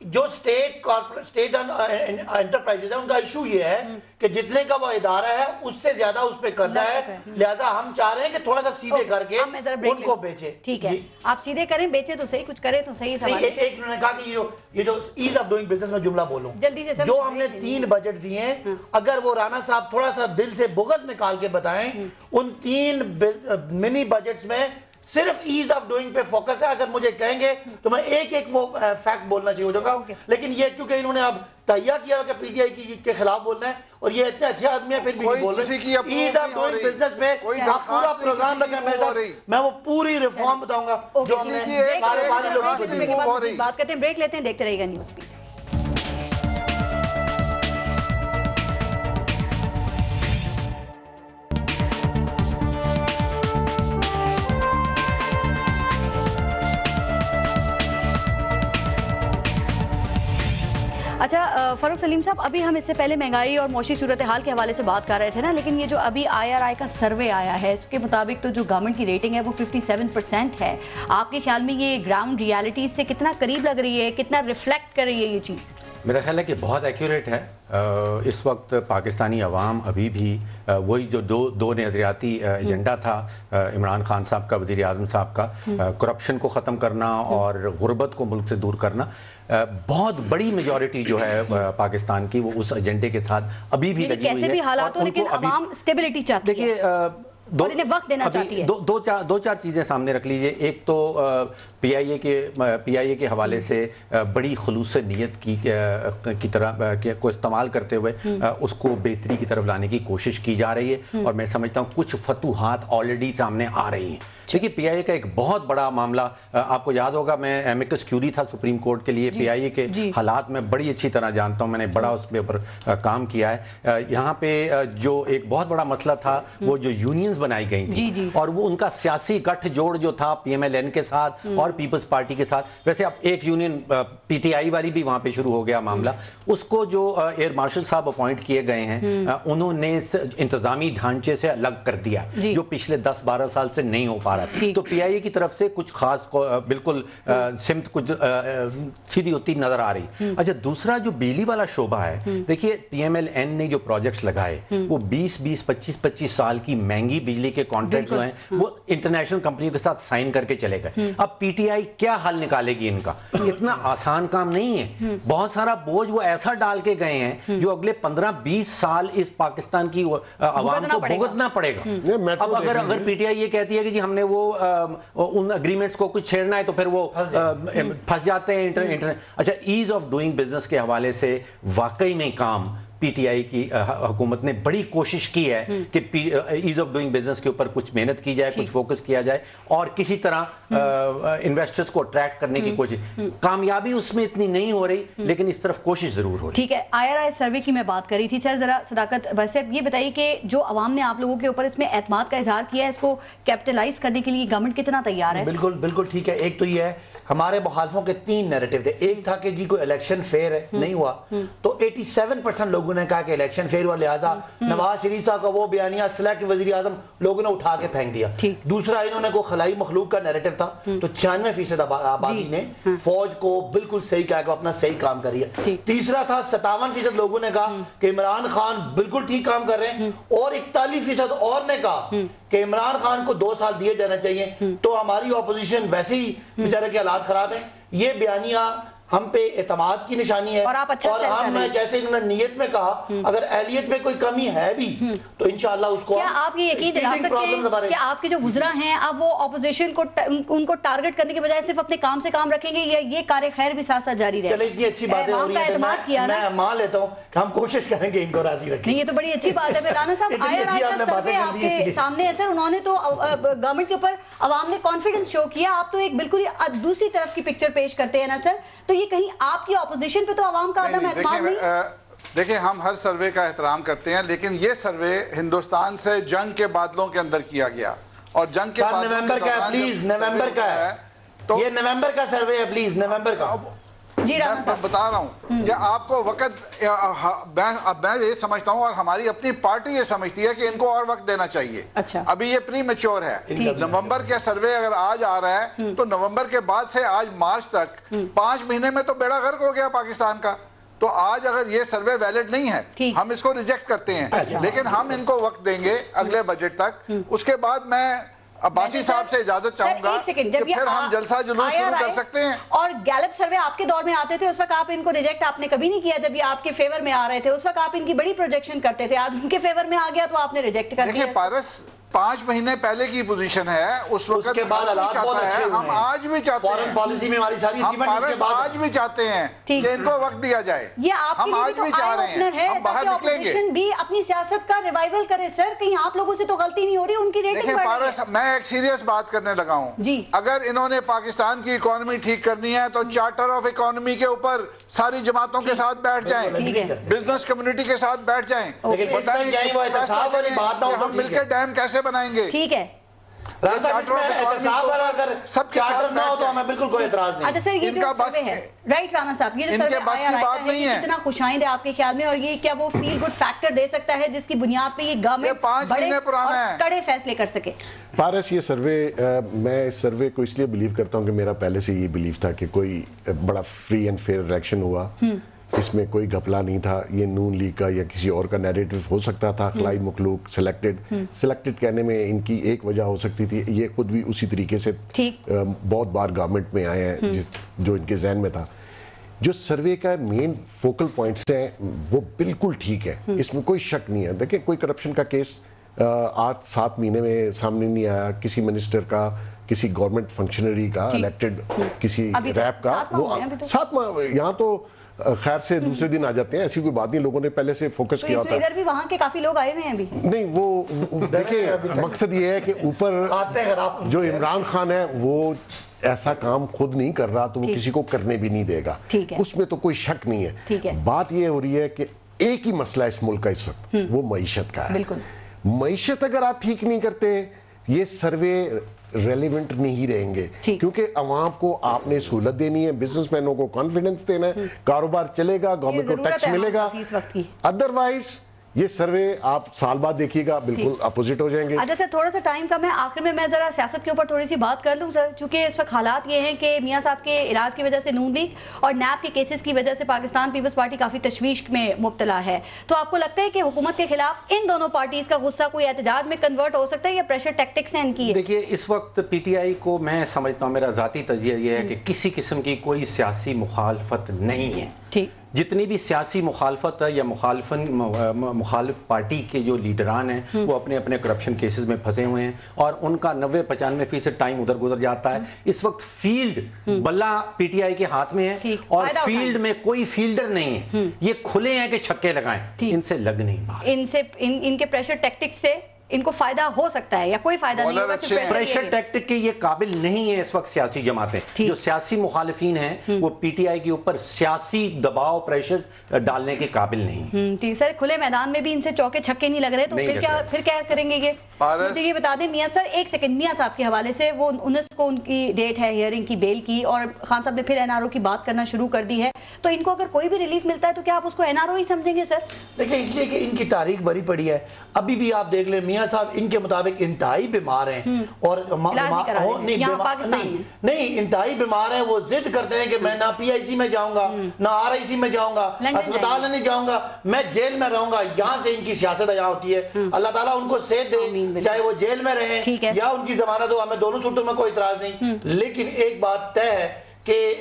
جو اسٹیٹ انٹرپرائزز ہیں ان کا ایشو یہ ہے کہ جتنے کا وہ ادارہ ہے اس سے زیادہ اس پہ کرنا ہے، لہذا ہم چاہ رہے ہیں کہ تھوڑا سا سیدھے کر کے ان کو بیچے. ٹھیک ہے، آپ سیدھے کریں، بیچے تو صحیح، کچھ کرے تو صحیح. سوال ایک انہوں نے کہا کہ یہ جو ایز آف ڈوئنگ بزنس میں جملہ بولوں جلدی سے، جو ہم نے 3 بجٹ دیے ہیں، اگر وہ رانا صاحب تھوڑا سا دل سے بغض نکال کے بتائیں ان 3 منی بجٹس میں صرف ایز آف ڈوئنگ پہ فوکس ہے. اگر مجھے کہیں گے تو میں ایک وہ فیکٹ بولنا چاہیے ہو جاؤں گا، لیکن یہ چونکہ انہوں نے اب تہیہ کیا کہ پی ٹی آئی کے خلاف بولنا ہے اور یہ اتنے اچھے آدمی ہیں پھر بھی بول رہے ہیں ایز آف ڈوئنگ بزنس پہ آپ پورا پروگرام رکھیں میرے ساتھ، میں وہ پوری ریفارم بتاؤں گا جو ہم نے بات کرتے ہیں. بریک لیتے ہیں، دیکھتے رہیے گا نیوز بیٹ. اچھا فاروق سلیم صاحب، ابھی ہم اس سے پہلے مہنگائی اور معاشی صورتحال کے حوالے سے بات کر رہے تھے نا، لیکن یہ جو ابھی IRI کا سروے آیا ہے اس کے مطابق تو جو گورنمنٹ کی ریٹنگ ہے وہ 57% ہے. آپ کے خیال میں یہ گراؤنڈ ریالٹیز سے کتنا قریب لگ رہی ہے، کتنا ریفلیکٹ کر رہی ہے یہ چیز؟ میرا خیال ہے کہ بہت ایکیوریٹ ہے. اس وقت پاکستانی عوام ابھی بھی وہی جو دو نظریاتی ایجنڈا تھا عمران خان صاحب کا، وزیر اعظم صاحب کا، کرپشن کو ختم کرنا اور غربت کو ملک سے دور کرنا، بہت بڑی میجورٹی جو ہے پاکستان کی وہ اس ایجنڈے کے ساتھ ابھی بھی لگی ہوئی ہے. کیسے بھی حالات ہو لیکن عوام اسٹیبلٹی چاہتی ہے. دیکھیے وقت دینا چاہتی ہے. دو چار چیزیں سامنے رکھ لیجئے. ایک تو پی آئی اے کے حوالے سے بڑی خلوص نیت کی طرح کو استعمال کرتے ہوئے اس کو بہتری کی طرف لانے کی کوشش کی جا رہی ہے، اور میں سمجھتا ہوں کچھ فتوحات آلریڈی سامنے آ رہی ہیں. دیکھیے پی آئی اے کا ایک بہت بڑا معاملہ، آپ کو یاد ہوگا میں ایمکس کیوری تھا سپریم کورٹ کے لیے، پی آئی اے کے حالات میں بڑی اچھی طرح جانتا ہوں، میں نے بڑا اس پہ اوپر کام کیا ہے. یہاں پہ جو ایک بہت بڑا مسئلہ تھا وہ جو یونینز بنائی گئی تھی اور وہ ان کا سیاسی گٹھ جوڑ جو تھا پی ایم ایل این کے ساتھ اور پیپلز پارٹی کے ساتھ. ویسے اب ایک یونین پی ٹی آئی والی بھی وہاں پہ شروع ہو گیا معاملہ. اس کو جو ایئر مارشل صاحب اپوائنٹ کیے گئے ہیں انہوں نے انتظامی ڈھانچے سے الگ کر دیا جو پچھلے 10-12 سال سے نہیں ہو پا رہا تھا. تو پی آئی اے کی طرف سے کچھ خاص بالکل سمت کچھ سیدھی ہوتی نظر آ رہی. اچھا دوسرا جو بجلی والا شعبہ ہے، دیکھیے پی ایم ایل این نے جو پروجیکٹس لگائے وہ 20-25 سال کی مہنگی بجلی کے کانٹریکٹ جو ہیں وہ انٹرنیشنل کمپنیوں کے ساتھ سائن کر کے چلے گئے. اب پی ٹی آئی کیا حل نکالے گی ان کا؟ اتنا آسان کام نہیں ہے. بہت سارا بوجھ وہ ایسا ڈال کے گئے ہیں جو اگلے 15-20 سال اس پاکستان کی عوام کو بھگتنا پڑے گا. اب اگر پی ٹی آئی یہ کہتی ہے کہ جی ہم نے وہ ان اگریمنٹس کو کچھ چھیڑنا ہے تو پھر وہ پھنس جاتے ہیں. اچھا ایز آف ڈوئنگ بزنس کے حوالے سے واقعی میں کام پی ٹی آئی کی حکومت نے بڑی کوشش کی ہے کہ ایز آف ڈوئنگ بزنس کے اوپر کچھ محنت کی جائے، کچھ فوکس کیا جائے اور کسی طرح انویسٹرز کو اٹریکٹ کرنے کی کوشش. کامیابی اس میں اتنی نہیں ہو رہی لیکن اس طرف کوشش ضرور ہو رہی. ٹھیک ہے، آئی آر آئی سروے کی میں بات کر رہی تھی. سر ذرا صداقت ویسے یہ بتائیے کہ جو عوام نے آپ لوگوں کے اوپر اس میں اعتماد کا اظہار کیا ہے، اس کو کیپٹلائز کرنے کے لیے گورنمنٹ کتنا تیار ہے؟ بالکل ٹھیک ہے. ایک تو یہ ہے ہمارے مخالفوں کے 3 نیریٹو تھے. ایک تھا کہ جی کوئی الیکشن فیئر ہے، نہیں ہوا، تو 87% لوگوں نے کہا کہ الیکشن فیئر ہوا لہٰذا نواز شریف صاحب کا وہ بیانیہ سلیکٹ وزیر اعظم لوگوں نے اٹھا کے پھینک دیا. دوسرا انہوں نے کوئی خلائی مخلوق کا نیریٹو تھا، تو 96% آبادی نے فوج کو بالکل صحیح کہا کہ اپنا صحیح کام کریے. تیسرا تھا 57% لوگوں نے کہا کہ عمران خان بالکل ٹھیک کام کر رہے ہیں، اور 41% اور نے کہا کہ عمران خان کو 2 سال دیے جانا چاہیے. تو ہماری اپوزیشن ویسے ہی بیچارے کے حالات خراب ہیں. یہ بیانیہ ہم پہ اعتماد کی نشانی ہے، اور ہم جیسے انہوں نے نیت میں کہا اگر اہلیت میں کوئی کمی ہے بھی تو انشاءاللہ اس کو. کیا آپ یہ یقین دلا سکتے ہیں کہ آپ کے جو وزراء ہیں اب وہ اپوزیشن کو ان کو ٹارگٹ کرنے کے بجائے صرف اپنے کام سے کام رکھیں گے یا یہ کار خیر بھی ساتھ ساتھ جاری رہے؟ چلے اتنی اچھی باتیں ہو رہی ہیں، میں مان لیتا ہوں کہ ہم کوشش کریں گے ان کو راضی رکھیں. یہ تو بڑی اچھی بات ہے. رانا صاحب آئی آر آئی کا سروے آپ کے سامنے ہے سر، انہوں نے تو گورنمنٹ کے اوپر عوام نے کانفیڈنس شو کیا، آپ تو ایک بالکل دوسری طرف کی پکچر پیش کرتے ہیں نا سر. تو یہ کہیں آپ کی اپوزیشن پہ تو عوام کا عدم اعتماد نہیں؟ دیکھیں ہم ہر سروے کا احترام کرتے ہیں، لیکن یہ سروے ہندوستان سے جنگ کے بادلوں کے اندر کیا گیا، اور جنگ کے نومبر کا ہے، پلیز نومبر کا ہے، یہ نومبر کا سروے ہے، پلیز نومبر کا. میں بتا رہا ہوں کہ آپ کو وقت، میں یہ سمجھتا ہوں اور ہماری اپنی پارٹی یہ سمجھتی ہے کہ ان کو اور وقت دینا چاہیے. ابھی یہ پری میچور ہے. نومبر کے سروے اگر آج آ رہا ہے تو نومبر کے بعد سے آج مارچ تک 5 مہینے میں تو بیڑا غرق ہو گیا پاکستان کا. تو آج اگر یہ سروے ویلڈ نہیں ہے ہم اس کو ریجیکٹ کرتے ہیں، لیکن ہم ان کو وقت دیں گے اگلے بجٹ تک. اس کے بعد میں عباسی صاحب سے اجازت چاہوں گا کہ پھر ہم جلسہ جلوس شروع کر سکتے ہیں. اور گیلپ سروے آپ کے دور میں آتے تھے، اس وقت آپ ان کو ریجیکٹ آپ نے کبھی نہیں کیا. جب یہ آپ کے فیور میں آ رہے تھے اس وقت آپ ان کی بڑی پروجیکشن کرتے تھے. آج ان کے فیور میں آ گیا تو آپ نے ریجیکٹ کر دیا. دیکھیں پارس 5 مہینے پہلے کی پوزیشن ہے، اس وقت کے بعد ہم آج بھی چاہتے ہیں، پالیسی میں ہماری ساری آج بھی چاہتے ہیں کہ ان کو وقت دیا جائے. یہ آپ ہم آج بھی چاہ رہے ہیں ہم باہر نکلیں گے. بھی اپنی سیاست کا ریوائول کرے سر. کہیں آپ لوگوں سے تو غلطی نہیں ہو رہی، ان کی ریٹنگ دیکھیں پارس میں ایک سیریس بات کرنے لگا ہوں. اگر انہوں نے پاکستان کی اکانومی ٹھیک کرنی ہے تو چارٹر آف اکانومی کے اوپر ساری جماعتوں کے ساتھ بیٹھ جائیں، بزنس کمیونٹی کے ساتھ بیٹھ جائیں، ہم مل کے ڈیم کیسے بنائیں گے. ٹھیک ہے سب چارٹر نہ ہو تو ہمیں بالکل کوئی اعتراض نہیں. اچھا سر، یہ جو سروے ہے رائٹ رانا صاحب، یہ جو سروے آیا ہے کتنا خوشائند ہے آپ کے خیال میں، اور یہ کیا وہ فیل گڈ فیکٹر دے سکتا ہے جس کی بنیاد پہ یہ گورنمنٹ بڑے اور کڑے فیصلے کر سکے؟ پارس یہ سروے، میں اس سروے کو اس لیے بلیو کرتا ہوں کہ میرا پہلے سے یہ بلیو تھا کہ کوئی بڑا فری اینڈ فیئر الیکشن ہوا، اس میں کوئی گھپلا نہیں تھا. یہ نون لیگ کا یا کسی اور کا نیریٹو ہو سکتا تھا، خلائی مخلوق سلیکٹڈ کہنے میں ان کی ایک وجہ ہو سکتی تھی. یہ خود بھی اسی طریقے سے بہت بار گورنمنٹ میں آئے ہیں جو ان کے ذہن میں تھا. جو سروے کا مین فوکل پوائنٹس ہیں وہ بالکل ٹھیک ہے، اس میں کوئی شک نہیں ہے. دیکھیں کوئی کرپشن کا کیس 8-7 مہینے میں سامنے نہیں آیا کسی منسٹر کا، کسی گورنمنٹ فنکشنری کا الیکٹڈ، کسی ریپ کا. وہ 7 ماہ یہاں تو خیر سے دوسرے دن آ جاتے ہیں، ایسی کوئی بات نہیں. لوگوں نے پہلے سے فوکس کیا ہوتا ہے. ادھر بھی وہاں کے کافی لوگ آئے ہوئے ہیں ابھی. نہیں وہ دیکھیں مقصد یہ ہے کہ اوپر جو عمران خان ہے وہ ایسا کام خود نہیں کر رہا تو وہ کسی کو کرنے بھی نہیں دے گا، اس میں تو کوئی شک نہیں ہے. بات یہ ہو رہی ہے کہ ایک ہی مسئلہ اس ملک کا اس وقت وہ معیشت کا ہے. معیشت اگر آپ ٹھیک نہیں کرتے یہ سروے ریلیونٹ نہیں رہیں گے، کیونکہ عوام کو آپ نے سہولت دینی ہے، بزنس مینوں کو کانفیڈنس دینا ہے، کاروبار چلے گا، گورنمنٹ کو ٹیکس ملے گا. ادروائز یہ سروے آپ سال بعد دیکھیے گا بالکل اپوزٹ ہو جائیں گے. اچھا سر تھوڑا سا ٹائم کا میں آخر میں ذرا سیاست کے اوپر تھوڑی سی بات کر لوں سر، چونکہ اس وقت حالات یہ ہیں کہ میاں صاحب کے علاج کی وجہ سے نون لیگ اور نیب کے کیسز کی وجہ سے پاکستان پیپلز پارٹی کافی تشویش میں مبتلا ہے. تو آپ کو لگتا ہے کہ حکومت کے خلاف ان دونوں پارٹیز کا غصہ کوئی احتجاج میں کنورٹ ہو سکتا ہے یا پریشر ٹیکٹکس ہیں ان کی؟ دیکھیے اس وقت پی ٹی آئی کو میں سمجھتا ہوں، میرا ذاتی تجزیہ یہ ہے کہ کسی قسم کی کوئی سیاسی مخالفت نہیں ہے. جتنی بھی سیاسی مخالفت ہے یا مخالف پارٹی کے جو لیڈران ہیں وہ اپنے اپنے کرپشن کیسز میں پھنسے ہوئے ہیں اور ان کا 90-95% ٹائم ادھر گزر جاتا ہے. اس وقت فیلڈ بلہ پی ٹی آئی کے ہاتھ میں ہے اور فیلڈ میں کوئی فیلڈر نہیں ہے. یہ کھلے ہیں کہ چھکے لگائیں، ان سے لگ نہیں پا. ان کے پریشر ٹیکٹک سے ان کو فائدہ ہو سکتا ہے یا کوئی فائدہ نہیں ہوگا؟ پریشر ٹیکٹک کے یہ قابل نہیں ہے اس وقت سیاسی جماعتیں. جو سیاسی مخالفین ہیں وہ پی ٹی آئی کے اوپر سیاسی دباؤ پریشر ڈالنے کے قابل نہیں. ٹھیک سر، کھلے میدان میں بھی ان سے چوکے چھکے نہیں لگ رہے تو پھر کیا کریں گے یہ؟ یہ بتا دیں میاں سر، ایک سیکنڈ، میاں صاحب کے حوالے سے وہ 19 کو ان کی ڈیٹ ہے ہیئرنگ کی، بیل کی، اور خان صاحب نے پھر این آر او کی بات کرنا شروع کر دی ہے. تو ان کو اگر کوئی بھی ریلیف ملتا ہے تو کیا آپ اس کو این آر او ہی سمجھیں گے سر؟ دیکھیں اس لیے کہ ان کی تاریخ بڑی پڑی ہے. ابھی بھی آپ دیکھ لیں میاں صاحب ان کے مطابق انتہائی بیمار ہیں اور نہیں انتہائی بیمار ہیں. وہ ضد کرتے ہیں کہ میں نہ پی آئی سی میں جاؤں گا، نہ آر آئی سی میں جاؤں گا، اسپتال نہیں جاؤں گا، میں جیل میں رہوں گا. یہاں سے ان کی سیاست ادا ہوتی ہے. اللہ تعالیٰ ان کو صحت دے، چاہے وہ جیل میں رہیں یا ان کی ضمانت ہو، ہمیں دونوں صورتوں میں کوئی اعتراض نہیں. لیکن ایک بات طے ہے کہ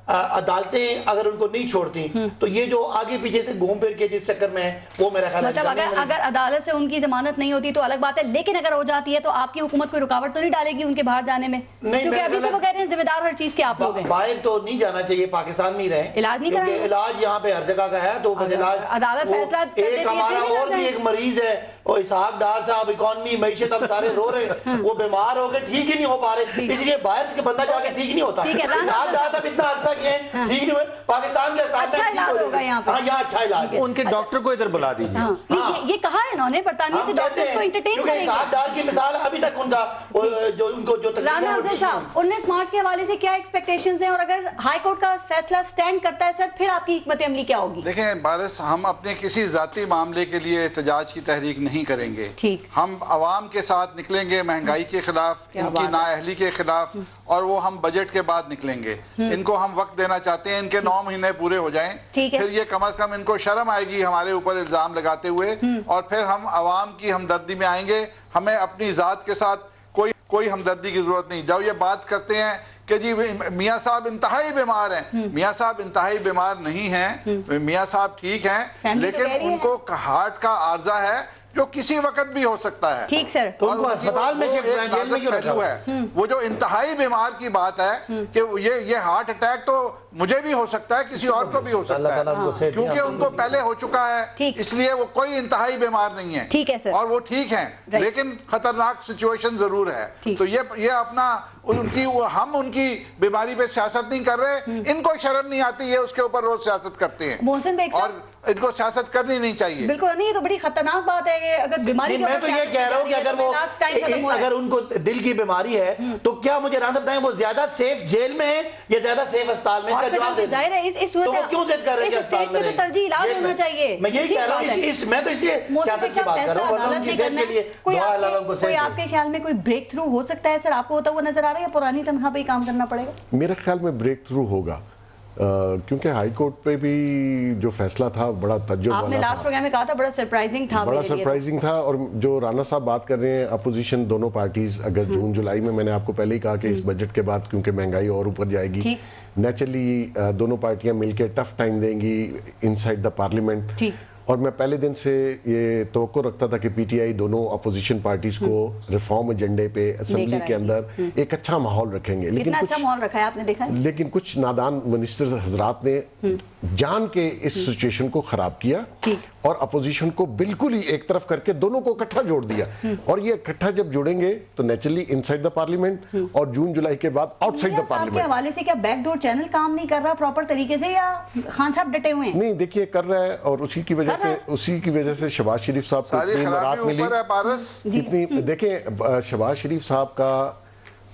عدالتیں اگر ان کو نہیں چھوڑتی تو یہ جو آگے پیچھے سے گھوم پھر کے جس چکر میں وہ میرا خیال ہے اگر عدالت سے ان کی ضمانت نہیں ہوتی تو الگ بات ہے، لیکن اگر ہو جاتی ہے تو آپ کی حکومت کوئی رکاوٹ تو نہیں ڈالے گی ان کے باہر جانے میں؟ کیونکہ ابھی سے وہ کہہ رہے ہیں ذمہ دار ہر چیز کے آپ لوگ ہیں. باہر تو نہیں جانا چاہیے، پاکستان میں ہی رہیں، علاج نہیں کرائیں، علاج یہاں پہ ہر جگہ کا ہے. تو عدالت فیصلہ، ایک ہمارا اور بھی ایک مریض ہے اور اسحاق ڈار صاحب اکانومی معیشت اب سارے رو رہے ہیں, وہ بیمار ہو گئے, ٹھیک ہی نہیں ہو پا رہے, اس لیے باہر کے بندہ جا کے ٹھیک نہیں ہوتا. اسحاق ڈار صاحب اتنا عرصہ کیے ہیں, ٹھیک نہیں ہوئے, پاکستان کے اساتذہ یہاں اچھا علاج ہے. ان کے ڈاکٹر کو ادھر بلا دیجیے. یہ کہا ہے انہوں نے برطانیہ سے ڈاکٹرز کو انٹرٹین کریں گے. اسحاق ڈار کی مثال ابھی تک ان کا جو رانا افضل صاحب 19 مارچ کے حوالے سے کیا ایکسپیکٹیشنز ہیں, اور اگر ہائی کورٹ کا فیصلہ سٹینڈ کرتا ہے سر, پھر آپ کی حکمت عملی کیا ہوگی؟ دیکھیں بارس, ہم اپنے کسی ذاتی معاملے کے لیے احتجاج کی تحریک نہیں کریں گے. ہم عوام کے ساتھ نکلیں گے, مہنگائی کے خلاف, ان کی نااہلی کے خلاف, اور وہ ہم بجٹ کے بعد نکلیں گے. ان کو ہم وقت دینا چاہتے ہیں, ان کے 9 مہینے پورے ہو جائیں, پھر یہ کم از کم ان کو شرم آئے گی ہمارے اوپر الزام لگاتے ہوئے, اور پھر ہم عوام کی ہمدردی میں آئیں گے. ہمیں اپنی ذات کے ساتھ کوئی ہمدردی کی ضرورت نہیں. جب یہ بات کرتے ہیں کہ جی میاں صاحب انتہائی بیمار ہیں, میاں صاحب انتہائی بیمار نہیں ہیں, میاں صاحب ٹھیک ہیں, لیکن ان کو ہارٹ کا عارضہ ہے جو کسی وقت بھی ہو سکتا ہے. ٹھیک سر, ان کو اسپتال میں ہے. وہ جو انتہائی بیمار کی بات ہے کہ یہ ہارٹ اٹیک تو مجھے بھی ہو سکتا ہے, کسی اور کو بھی ہو سکتا ہے, کیونکہ ان کو پہلے ہو چکا ہے, اس لیے وہ کوئی انتہائی بیمار نہیں ہے, اور وہ ٹھیک ہیں, لیکن خطرناک سچویشن ضرور ہے. تو یہ اپنا ہم ان کی بیماری پہ سیاست نہیں کر رہے, ان کو شرم نہیں آتی, یہ اس کے اوپر روز سیاست کرتے ہیں, محسن بیگ اور ان کو سیاست کرنی نہیں چاہیے. بالکل نہیں, یہ تو بڑی خطرناک بات ہے کہ اگر بیماری, میں تو یہ کہہ رہا ہوں کہ اگر ان کو دل کی بیماری ہے تو کیا مجھے رانا بتائیں وہ زیادہ سیف جیل میں ہے یا زیادہ سیف اسپتال میں؟ ظاہر ہے اس صورت کیوں ضد کر رہے ہیں اسٹیج پہ تو ترجیح علاج ہونا چاہیے. میں یہی کہہ رہا ہوں, میں تو اس لیے سیاست کی بات کر رہا ہوں, ان کی صحت کے لیے دعا اللہ ان کو صحت دے. کوئی آپ کے خیال میں کوئی بریک تھرو ہو سکتا ہے سر, آپ کو ہوتا ہوا نظر آ رہا ہے, یا پرانی تنخواہ پہ ہی کام کرنا پڑے گا؟ میرے خیال میں بریک تھرو ہوگا, کیونکہ ہائی کورٹ پہ بھی جو فیصلہ تھا بڑا تعجب والا تھا. آپ نے لاسٹ پروگرام میں کہا تھا بڑا سرپرائزنگ تھا, اور جو رانا صاحب بات کر رہے ہیں, اپوزیشن دونوں پارٹیز اگر جون جولائی میں نے آپ کو پہلے ہی کہا کہ اس بجٹ کے بعد کیونکہ مہنگائی اور اوپر جائے گی, نیچرلی دونوں پارٹیاں مل کے ٹف ٹائم دیں گی ان سائڈ دا پارلیمنٹ. اور میں پہلے دن سے یہ توقع رکھتا تھا کہ پی ٹی آئی دونوں اپوزیشن پارٹیز کو ریفارم ایجنڈے پہ اسمبلی کے اندر ایک اچھا ماحول رکھیں گے. لیکن کچھ نادان منسٹر حضرات نے جان کے اس سچویشن کو خراب کیا اور اپوزیشن کو بالکل ہی ایک طرف کر کے دونوں کو اکٹھا جوڑ دیا. اور یہ اکٹھا جب جوڑیں گے تو naturally in side the parliament, اور جون جولائی کے بعد آؤٹ سائڈ دا پارلیمنٹ. کے حوالے سے کیا بیک ڈور چینل کام نہیں کر رہا پراپر طریقے سے, یا خان صاحب ڈٹے ہوئے ہیں؟ نہیں دیکھیے کر رہا ہے, اور اسی کی وجہ سے شہباز شریف صاحب کو اتنی مراد ملی. دیکھیں شہباز شریف صاحب کا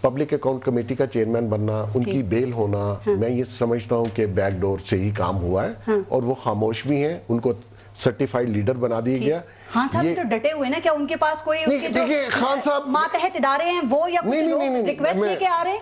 پبلک اکاؤنٹ کمیٹی کا چیئرمین بننا, ان کی بیل ہونا, میں یہ سمجھتا ہوں کہ بیک ڈور سے ہی کام ہوا ہے, اور وہ خاموش بھی ہیں, ان کو سرٹیفائیڈ لیڈر بنا دیا گیا. خان صاحب تو ڈٹے ہوئے نا, کیا ان کے پاس کوئی خان صاحب ماتحت ادارے ہیں وہ, یا کچھ ریکویسٹ لے کے آ رہے ہیں؟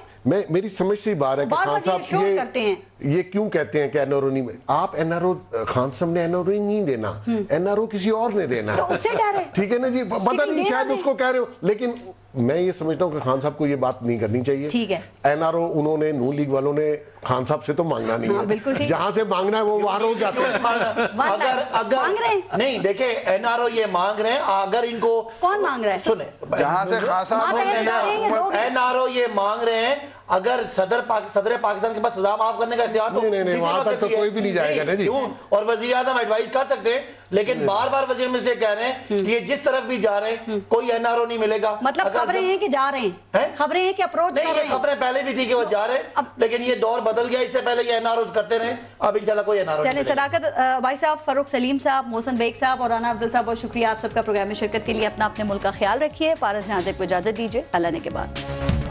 میری سمجھ سے بات ہے کہ خان صاحب یہ کیوں کہتے ہیں کہ این آر او نہیں, آپ این آر او, خان صاحب نے این آر او نہیں دینا, این آر او کسی اور نے دینا ہے, ٹھیک ہے نا جی, پتہ نہیں شاید اس کو کہہ رہے ہو, لیکن میں یہ سمجھتا ہوں کہ خان صاحب کو یہ بات نہیں کرنی چاہیے. این آر او انہوں نے, نون لیگ والوں نے خان صاحب سے تو مانگنا نہیں ہے, جہاں سے مانگنا ہے وہ وہاں روک جاتے ہیں. اگر نہیں دیکھیں این آر او یہ مانگ رہے ہیں, اگر ان کو کون مانگ رہا ہے, سنیں جہاں سے خان صاحب این آر او یہ مانگ رہے ہیں, اگر صدر پاکستان کے پاس سزا معاف کرنے کا اختیار تو وہاں تک تو کوئی بھی نہیں جائے گا نا جی, اور وزیر اعظم ایڈوائز کر سکتے ہیں, لیکن بار بار وزیر اعظم سے کہہ رہے ہیں کہ یہ جس طرف بھی جا رہے ہیں کوئی این آر او نہیں ملے گا. مطلب خبریں ہیں کہ جا رہے ہیں, خبریں ہیں کہ اپروچ کر رہے ہیں. خبریں پہلے بھی تھی کہ وہ جا رہے ہیں, لیکن یہ دور بدل گیا, اس سے پہلے یہ این آر او کرتے رہے, اب انشاءاللہ کوئی این آر او نہیں. چلیں, صداقت بھائی صاحب, فاروق سلیم صاحب, محسن بیگ صاحب اور رانا افضل صاحب, بہت شکریہ آپ سب کا پروگرام میں شرکت کے لیے. اپنے ملک کا خیال رکھیے. پارس جہاں سے کو اجازت دیجیے, اللہ نے کے بعد.